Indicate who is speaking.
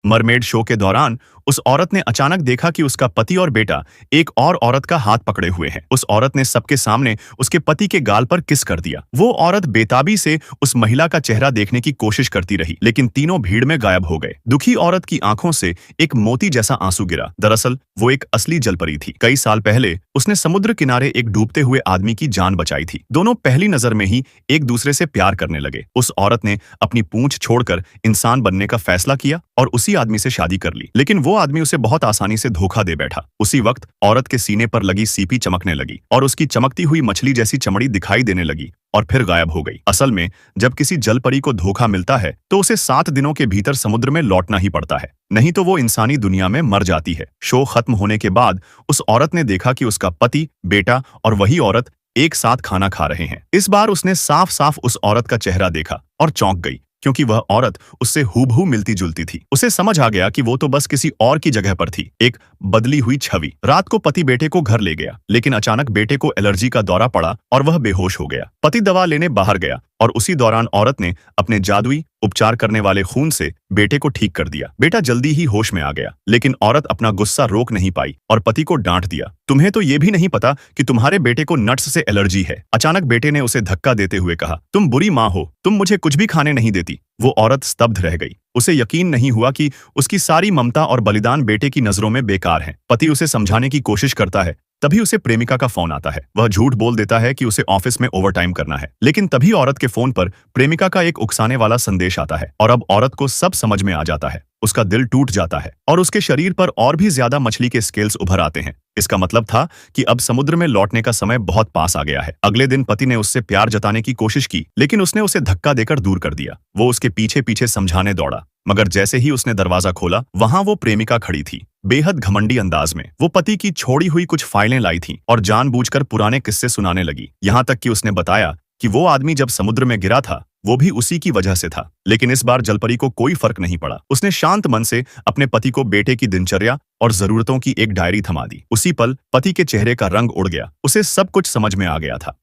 Speaker 1: Mermaid show के दौरान उस औरत ने अचानक देखा कि उसका पति और बेटा एक और औरत का हाथ पकड़े हुए हैं। उस औरत ने सबके सामने उसके पति के गाल पर किस कर दिया। वो औरत बेताबी से उस महिला का चेहरा देखने की कोशिश करती रही, लेकिन तीनों भीड़ में गायब हो गए। दुखी औरत की आंखों से एक मोती जैसा आंसू गिरा। दरअसल वो एक असली जलपरी थी। कई साल पहले उसने समुद्र किनारे एक डूबते हुए आदमी की जान बचाई थी। दोनों पहली नजर में ही एक दूसरे से प्यार करने लगे। उस औरत ने अपनी पूंछ छोड़कर इंसान बनने का फैसला किया और उसी आदमी से शादी कर ली, लेकिन वो आदमी उसे बहुत आसानी से धोखा दे बैठा। उसी वक्त औरत के सीने पर लगी सीपी चमकने लगी और उसकी चमकती हुई मछली जैसी चमड़ी दिखाई देने लगी और फिर गायब हो गई। असल में जब किसी जलपरी को धोखा मिलता है तो उसे 7 दिनों के भीतर समुद्र में लौटना ही पड़ता है, नहीं तो वो इंसानी दुनिया में मर जाती है। शो खत्म होने के बाद उस औरत ने देखा कि उसका पति, बेटा और वही औरत एक साथ खाना खा रहे हैं। इस बार उसने साफ साफ उस औरत का चेहरा देखा और चौंक गई, क्योंकि वह औरत उससे हूबहू मिलती जुलती थी। उसे समझ आ गया कि वो तो बस किसी और की जगह पर थी, एक बदली हुई छवि। रात को पति बेटे को घर ले गया, लेकिन अचानक बेटे को एलर्जी का दौरा पड़ा और वह बेहोश हो गया। पति दवा लेने बाहर गया और उसी दौरान औरत ने अपने जादुई उपचार करने वाले खून से बेटे को ठीक कर दिया। बेटा जल्दी ही होश में आ गया, लेकिन औरत अपना गुस्सा रोक नहीं पाई और पति को डांट दिया, तुम्हें तो ये भी नहीं पता कि तुम्हारे बेटे को नट्स से एलर्जी है। अचानक बेटे ने उसे धक्का देते हुए कहा, तुम बुरी माँ हो, तुम मुझे कुछ भी खाने नहीं देती। वो औरत स्तब्ध रह गई। उसे यकीन नहीं हुआ कि उसकी सारी ममता और बलिदान बेटे की नजरों में बेकार है। पति उसे समझाने की कोशिश करता है, तभी उसे प्रेमिका का फोन आता है। वह झूठ बोल देता है कि उसे ऑफिस में ओवरटाइम करना है, लेकिन तभी औरत के फोन पर प्रेमिका का एक उकसाने वाला संदेश आता है और अब औरत को सब समझ में आ जाता है। उसका दिल टूट जाता है और उसके शरीर पर और भी ज्यादा मछली के स्केल्स उभर आते हैं। इसका मतलब था कि अब समुद्र में लौटने का समय बहुत पास आ गया है। अगले दिन पति ने उससे प्यार जताने की कोशिश की, लेकिन उसने उसे धक्का देकर दूर कर दिया। वो उसके पीछे पीछे समझाने दौड़ा, मगर जैसे ही उसने दरवाजा खोला, वहां वो प्रेमिका खड़ी थी, बेहद घमंडी अंदाज में। वो पति की छोड़ी हुई कुछ फाइलें लाई थी और जानबूझकर पुराने किस्से सुनाने लगी। यहाँ तक कि उसने बताया कि वो आदमी जब समुद्र में गिरा था वो भी उसी की वजह से था। लेकिन इस बार जलपरी को कोई फर्क नहीं पड़ा। उसने शांत मन से अपने पति को बेटे की दिनचर्या और जरूरतों की एक डायरी थमा दी। उसी पल पति के चेहरे का रंग उड़ गया। उसे सब कुछ समझ में आ गया था।